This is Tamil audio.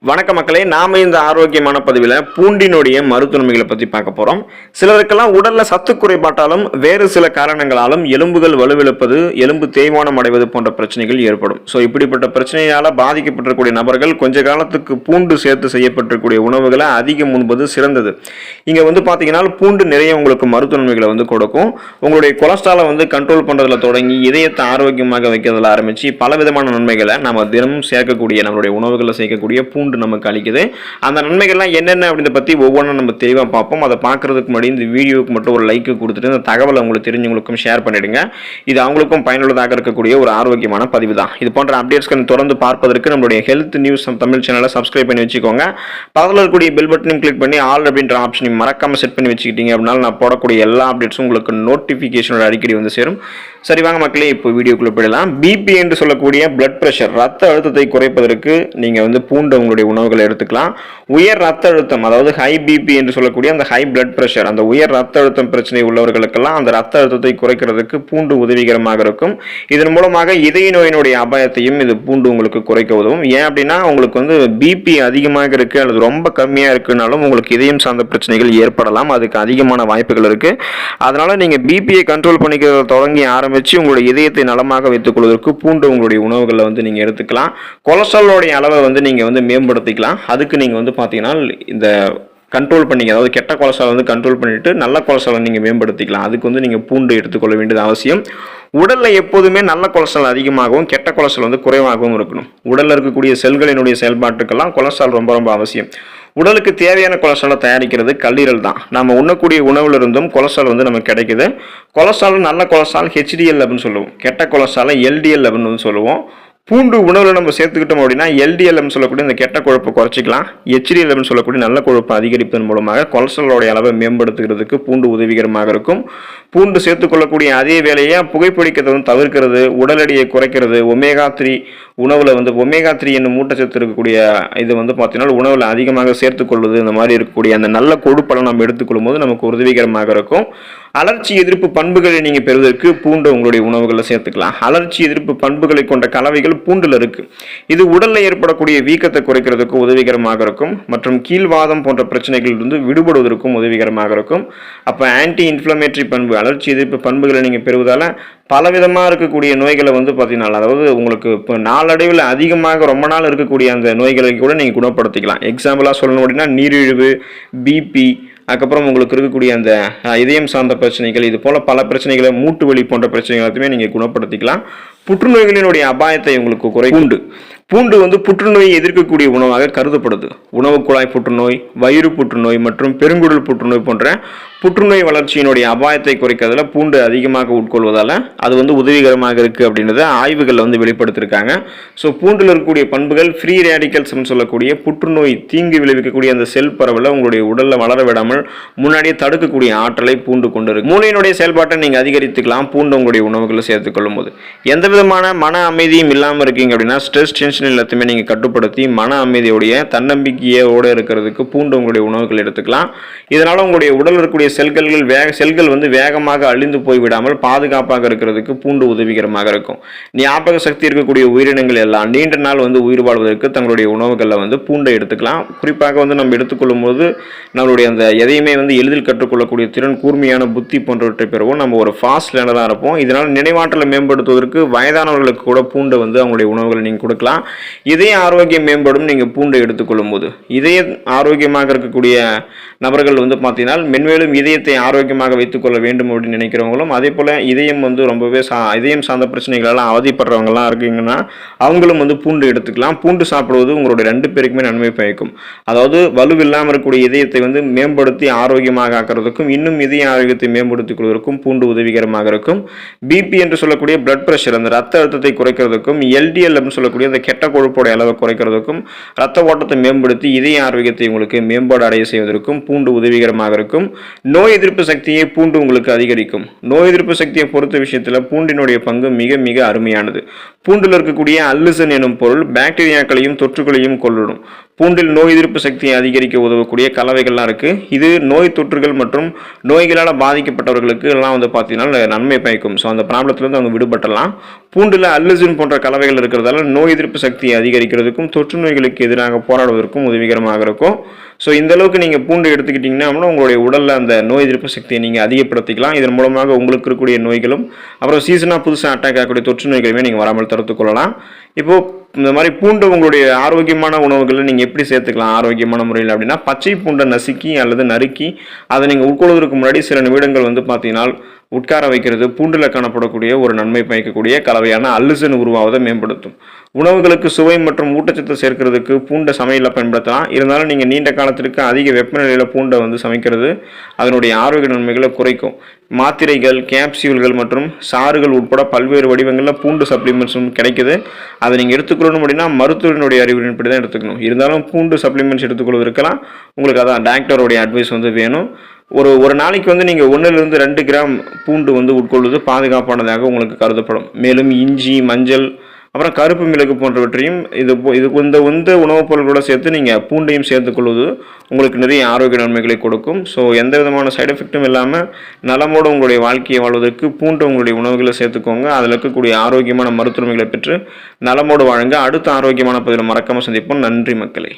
வணக்க மக்களே, நாம இந்த ஆரோக்கியமான பதிவில் பூண்டினுடைய மருத்துவமைகளை பற்றி பார்க்க போகிறோம். சிலருக்கெல்லாம் உடலில் சத்து குறைபாட்டாலும் வேறு சில காரணங்களாலும் எலும்புகள் வலுவிழப்பது, எலும்பு தேய்மானம் அடைவது போன்ற பிரச்சனைகள் ஏற்படும். ஸோ இப்படிப்பட்ட பிரச்சனையால் பாதிக்கப்பட்டிருக்கக்கூடிய நபர்கள் கொஞ்ச காலத்துக்கு பூண்டு சேர்த்து செய்யப்பட்டிருக்கக்கூடிய உணவுகளை அதிகம் உண்பது சிறந்தது. இங்கே பார்த்தீங்கன்னா பூண்டு நிறைய உங்களுக்கு மருத்துவமைகளை கொடுக்கும். உங்களுடைய கொலஸ்ட்ராலை கண்ட்ரோல் பண்ணுறதுல தொடங்கி இதயத்தை ஆரோக்கியமாக வைக்கிறதுல ஆரம்பித்து பல விதமான நன்மைகளை நம்ம தினமும் சேர்க்கக்கூடிய நம்மளுடைய உணவுகளை சேர்க்கக்கூடிய பூண்டு நமக்கு அளிக்குது. அந்த நன்மைகள்லாம் என்னென்ன அப்படின்றத பற்றி ஒவ்வொன்றும் நம்ம தெளிவாக பார்ப்போம். அதை பார்க்கறதுக்கு முன்னாடி இந்த வீடியோவுக்கு மட்டும் ஒரு லைக் கொடுத்துட்டு இந்த தகவலை உங்களுக்கு தெரிஞ்சவங்களுக்கும் ஷேர் பண்ணிடுங்க. இது அவங்களுக்கும் பயனுள்ளதாக இருக்கக்கூடிய ஒரு ஆரோக்கியமான பதிவு தான். இது போன்ற அப்டேட்ஸ்களை தொடர்ந்து பார்ப்பதற்கு நம்மளுடைய ஹெல்த் நியூஸ் தமிழ் சேனலை சப்ஸ்கிரைப் பண்ணி வச்சுக்கோங்க. பக்கத்தில் இருக்கக்கூடிய பெல் பட்டனையும் கிளிக் பண்ணி ஆல் அப்படின்ற ஆப்ஷனையும் மறக்காம செட் பண்ணி வச்சுக்கிட்டீங்க அப்படின்னா நான் போடக்கூடிய எல்லா அப்டேட்ஸும் உங்களுக்கு நோட்டிஃபிகேஷனோட அடிக்கடி சேரும். சரி வாங்க மக்களே, இப்போ வீடியோக்குள்ள போயிடலாம். பிபி என்று சொல்லக்கூடிய பிளட் பிரஷர், ரத்த அழுத்தத்தை குறைப்பதற்கு நீங்க பூண்டு உங்களுடைய உணவுகளை எடுத்துக்கலாம். உயர் ரத்த அழுத்தம், அதாவது ஹை பிபி என்று சொல்லக்கூடிய அந்த ஹை பிளட் பிரஷர், அந்த உயர் ரத்த அழுத்தம் பிரச்சனை உள்ளவர்களுக்கெல்லாம் அந்த ரத்த அழுத்தத்தை குறைக்கிறதுக்கு பூண்டு உதவிகரமாக இருக்கும். இதன் மூலமாக இதய நோயினுடைய அபாயத்தையும் இது பூண்டு உங்களுக்கு குறைக்க உதவும். ஏன் அப்படின்னா உங்களுக்கு பிபி அதிகமாக இருக்கு அல்லது ரொம்ப கம்மியா இருக்குனாலும் உங்களுக்கு இதயம் சார்ந்த பிரச்சனைகள் ஏற்படலாம். அதுக்கு அதிகமான வாய்ப்புகள் இருக்கு. அதனால நீங்க பிபியை கண்ட்ரோல் பண்ணிக்கிறத தொடங்கி ஆரம்பிச்சு உங்களுடைய இதயத்தை நலமாக வைத்துக் கொள்வதற்கு பூண்டு உங்களுடைய உணவுகளை நீங்க எடுத்துக்கலாம். கொலஸ்ட்ராலோடைய அளவை நீங்க மேம்படுத்திக்கலாம். அதுக்கு நீங்க பாத்தீங்கன்னா இந்த கண்ட்ரோல் பண்ணிங்க, அதாவது கெட்ட கொலஸ்ட்ரால் கண்ட்ரோல் பண்ணிட்டு நல்ல கொலஸ்ட்ரால் நீங்க மேம்படுத்திக்கலாம். அதுக்கு நீங்க பூண்டு எடுத்துக்கொள்ள வேண்டியது அவசியம். உடல்ல எப்போதுமே நல்ல கொலஸ்ட்ரால் அதிகமாகவும் கெட்ட கொலஸ்ட்ரால் குறைவாகவும் இருக்கணும். உடல்ல இருக்கக்கூடிய செல்களினுடைய செயல்பாட்டுக்கெல்லாம் கொலஸ்ட்ரால் ரொம்ப ரொம்ப அவசியம். உடலுக்கு தேவையான கொலஸ்ட்ராலை தயாரிக்கிறது கல்லீரல் தான். நம்ம உண்ணக்கூடிய உணவுல இருந்தும் கொலஸ்ட்ரால் நமக்கு கிடைக்குது. கொலஸ்ட்ரால் நல்ல கொலஸ்ட்ரால் HDL அப்படின்னு சொல்லுவோம், கெட்ட கொலஸ்ட்ராலை LDL அப்படின்னு சொல்லுவோம். பூண்டு உணவுல நம்ம சேர்த்துக்கிட்டோம் அப்படின்னா LDL சொல்லக்கூடிய இந்த கெட்ட கொழுப்பை குறைச்சிக்கலாம். HDL சொல்லக்கூடிய நல்ல கொழுப்பை அதிகரிப்பதன் மூலமாக கொலஸ்ட்ராலோடைய அளவை மேம்படுத்துகிறதுக்கு பூண்டு உதவிகரமாக இருக்கும். பூண்டு சேர்த்துக்கொள்ளக்கூடிய அதே வேலையை புகைப்பிடிக்கிறத தவிர்க்கிறது, உடல் எடையை குறைக்கிறது. ஒமேகா 3 உணவுல ஒமேகா 3 என்னும் ஊட்டச்சத்து இருக்கக்கூடிய இது பார்த்தீங்கன்னா உணவுல அதிகமாக சேர்த்துக்கொள்வது, இந்த மாதிரி இருக்கக்கூடிய அந்த நல்ல கொழுப்பெல்லாம் நம்ம எடுத்துக்கொள்ளும் போது நமக்கு உதவிகரமாக இருக்கும். அலர்ச்சி எதிர்ப்பு பண்புகளை நீங்க பெறுவதற்கு பூண்டு உங்களுடைய உணவுகளில் சேர்த்துக்கலாம். அலர்ச்சி எதிர்ப்பு பண்புகளை கொண்ட கலவைகள் பூண்டுல இருக்கு. இது உடல்ல ஏற்படக்கூடிய வீக்கத்தை குறைக்கிறதுக்கு உதவிகரமாக இருக்கும் மற்றும் கீழ்வாதம் போன்ற பிரச்சனைகளிலிருந்து விடுபடுவதற்கும் உதவிகரமாக இருக்கும். அப்ப ஆன்டி இன்ஃப்ளமேட்டரி பண்பு, அலர்ச்சி எதிர்ப்பு பண்புகளை நீங்க பெறுவதால பலவிதமாக இருக்கக்கூடிய நோய்களை பார்த்தீங்கன்னா, அதாவது உங்களுக்கு இப்போ நாளடைவில் அதிகமாக ரொம்ப நாள் இருக்கக்கூடிய அந்த நோய்களை கூட நீங்கள் குணப்படுத்திக்கலாம். எக்ஸாம்பிளாக சொல்லணும் அப்படின்னா நீரிழிவு, பிபி, அதுக்கப்புறம் உங்களுக்கு இருக்கக்கூடிய அந்த இதயம் சார்ந்த பிரச்சனைகள், இது போல பல பிரச்சனைகளை, மூட்டு வலி போன்ற பிரச்சனைகள் எல்லாத்தையுமே நீங்கள் குணப்படுத்திக்கலாம். புற்றுநோய்களினுடைய அபாயத்தை உங்களுக்கு குறைக்கும். பூண்டு புற்றுநோயை எதிர்க்கக்கூடிய உணவாக கருதப்படுது. உணவு குழாய் புற்றுநோய், வயிறு புற்றுநோய் மற்றும் பெருங்குடல் புற்றுநோய் போன்ற புற்றுநோய் வளர்ச்சியினுடைய அபாயத்தை குறைக்கிறதுல பூண்டு அதிகமாக உட்கொள்வதால அது உதவிகரமாக இருக்கு அப்படின்றத ஆய்வுகள் வெளிப்படுத்திருக்காங்க. ஸோ பூண்டில் இருக்கக்கூடிய பண்புகள் ஃப்ரீ ரேடிக்கல்ஸ் சொல்லக்கூடிய புற்றுநோய் தீங்கு விளைவிக்கக்கூடிய அந்த செல் பரவலை உங்களுடைய உடல்ல வளர விடாமல் முன்னாடியே தடுக்கக்கூடிய ஆற்றலை பூண்டு கொண்டு இருக்கு. மூளையினுடைய செயல்பாட்டை நீங்க அதிகரித்துக்கலாம் பூண்டு உங்களுடைய உணவுகளை சேர்த்துக் கொள்ளும் போது. எந்த விதமான மன அமைதியும் இல்லாமல் இருக்கீங்க அப்படின்னா ஸ்ட்ரெஸ், டென்ஷன் எல்லாத்தையுமே நீங்க கட்டுப்படுத்தி மன அமைதியோடைய தன்னம்பிக்கையோட இருக்கிறதுக்கு பூண்டு உங்களுடைய உணவுகள் எடுத்துக்கலாம். இதனால உங்களுடைய உடல் இருக்கக்கூடிய செல்கள் வேகமாக அழிந்து போய்விடாமல் பாதுகாப்பாக இருக்கிறதுக்கு பூண்டு உதவிகரமாக இருக்கும். ஞாபக சக்தி இருக்கக்கூடிய உயிரினங்கள் எல்லாம் நீண்ட நாள் உயிர் வாழ்வதற்கு தங்களுடைய உணவுகளில் பூண்டை எடுத்துக்கலாம். குறிப்பாக நம்ம எடுத்துக்கொள்ளும் போது நம்மளுடைய அந்த எதையுமே எளிதில் கற்றுக்கொள்ளக்கூடிய திறன், கூர்மையான புத்தி போன்றவற்றை பெறுவோம். நம்ம ஒரு ஃபாஸ்ட் லேர்னராக இருப்போம். இதனால் நினைவாற்றலை மேம்படுத்துவதற்கு வயதானவர்களுக்கு கூட பூண்டை அவங்களுடைய உணவுகளை நீங்க கொடுக்கலாம். இதய ஆரோக்கியம் மேம்படும் நீங்க பூண்டை எடுத்துக்கொள்ளும் போது. இதய ஆரோக்கியமாக இருக்கக்கூடிய நபர்கள் பார்த்தீங்கன்னா மென்மேலும் இதயத்தை ஆரோக்கியமாக வைத்துக் கொள்ள வேண்டும் அப்படின்னு நினைக்கிறவங்களும், அதே போல இதயம் ரொம்பவே இதயம் சார்ந்த பிரச்சனைகளெல்லாம் அவதிப்படுறவங்கலாம் இருக்கீங்கன்னா அவங்களும் பூண்டு எடுத்துக்கலாம். பூண்டு சாப்பிடுவது உங்களுடைய 2 பேருக்குமே நன்மை பயக்கும். அதாவது வலுவில்லாமல் இருக்கக்கூடிய இதயத்தை மேம்படுத்தி ஆரோக்கியமாக ஆக்கிறதுக்கும் இன்னும் இதய ஆரோக்கியத்தை மேம்படுத்திக் கொள்வதற்கும் பூண்டு உதவிகரமாக இருக்கும். பிபி என்று சொல்லக்கூடிய பிளட் பிரஷர், அந்த ரத்த அழுத்தத்தை குறைக்கிறதுக்கும், LDL சொல்லக்கூடிய அந்த கெட்ட கொழுப்போட அளவை குறைக்கிறதுக்கும், ரத்த ஓட்டத்தை மேம்படுத்தி இதய ஆரோக்கியத்தை உங்களுக்கு மேம்பாடு அடைய செய்வதற்கும் பூண்டு உதவிகரமாக இருக்கும். நோய் எதிர்ப்பு சக்தியை பூண்டு உங்களுக்கு அதிகரிக்கும். நோய் எதிர்ப்பு சக்தியை பொறுத்த விஷயத்துல பூண்டினுடைய பங்கு மிக மிக அருமையானது. பூண்டில் இருக்கக்கூடிய அல்லுசன் எனும் பொருள் பாக்டீரியாக்களையும் தொற்றுகளையும் கொள்ளும். பூண்டில் நோய் எதிர்ப்பு சக்தியை அதிகரிக்க உதவக்கூடிய கலவைகள்லாம் இருக்குது. இது நோய் தொற்றுகள் மற்றும் நோய்களால் பாதிக்கப்பட்டவர்களுக்கு எல்லாம் வந்து பார்த்தீங்கன்னா நன்மை பயக்கும். ஸோ அந்த ப்ராப்ளத்துலேருந்து அவங்க விடுபட்டலாம். பூண்டில் அல்லுசின் போன்ற கலவைகள் இருக்கிறதால நோய் எதிர்ப்பு சக்தியை அதிகரிக்கிறதுக்கும் தொற்று நோய்களுக்கு எதிராக போராடுவதற்கும் உதவிகரமாக இருக்கும். ஸோ இந்த அளவுக்கு நீங்கள் பூண்டு எடுத்துக்கிட்டிங்கன்னா உங்களுடைய உடலில் அந்த நோய் எதிர்ப்பு சக்தியை நீங்கள் அதிகப்படுத்திக்கலாம். இதன் மூலமாக உங்களுக்கு இருக்கக்கூடிய நோய்களும் அப்புறம் சீசனாக புதுசாக அட்டாக் ஆகக்கூடிய தொற்று நோய்களுமே நீங்கள் வராமல் தடுத்துக் கொள்ளலாம். இப்போது இந்த மாதிரி பூண்டு உங்களுடைய ஆரோக்கியமான உணவுகளில் நீங்கள் எப்படி சேர்த்துக்கலாம் ஆரோக்கியமான முறையில் அப்படின்னா, பச்சை பூண்டை நசுக்கி அல்லது நறுக்கி அதை நீங்கள் உட்கொள்வதற்கு முன்னாடி சில நிமிடங்கள் வந்து பார்த்தீங்கன்னா உட்கார வைக்கிறது பூண்டில் காணப்படக்கூடிய ஒரு நன்மை பயக்கக்கூடிய கலவையான அல்லுசின் உருவாவதை மேம்படுத்தும். உணவுகளுக்கு சுவை மற்றும் ஊட்டச்சத்து சேர்க்கிறதுக்கு பூண்டை சமையலில் பயன்படுத்தலாம். இருந்தாலும் நீங்கள் நீண்ட காலத்திற்கு அதிக வெப்பநிலையில் பூண்டை வந்து சமைக்கிறது அதனுடைய ஆரோக்கிய நன்மைகளை குறைக்கும். மாத்திரைகள், கேப்சியூல்கள் மற்றும் சாறுகள் உட்பட பல்வேறு வடிவங்களில் பூண்டு சப்ளிமெண்ட்ஸும் கிடைக்குது. அதை நீங்கள் எடுத்துக்கொள்ளணும் அப்படின்னா மருத்துவரினுடைய அறிவுரையின்படி தான் எடுத்துக்கணும். இருந்தாலும் பூண்டு சப்ளிமெண்ட்ஸ் எடுத்துக்கொள்வதற்கெல்லாம் உங்களுக்கு அதான் டாக்டருடைய அட்வைஸ் வந்து வேணும். ஒரு நாளைக்கு வந்து நீங்கள் 1லிருந்து 2 கிராம் பூண்டு வந்து உட்கொள்வது பாதுகாப்பானதாக உங்களுக்கு கருதப்படும். மேலும் இஞ்சி, மஞ்சள், அப்புறம் கருப்பு மிளகு போன்றவற்றையும் இந்த உணவுப் பொருட்களோட சேர்த்து நீங்கள் பூண்டையும் சேர்த்துக்கொள்வது உங்களுக்கு நிறைய ஆரோக்கிய நன்மைகளை கொடுக்கும். ஸோ எந்த விதமான சைடு எஃபெக்ட்டும் இல்லாமல் நலமோடு உங்களுடைய வாழ்க்கையை வாழ்வதற்கு பூண்டு உங்களுடைய உணவுகளை சேர்த்துக்கோங்க. அதில் இருக்கக்கூடிய ஆரோக்கியமான மருத்துவமைகளை பெற்று நலமோடு வாழுங்க. அடுத்த ஆரோக்கியமான பதிவில் மறக்காமல் சந்திப்போம். நன்றி மக்களே.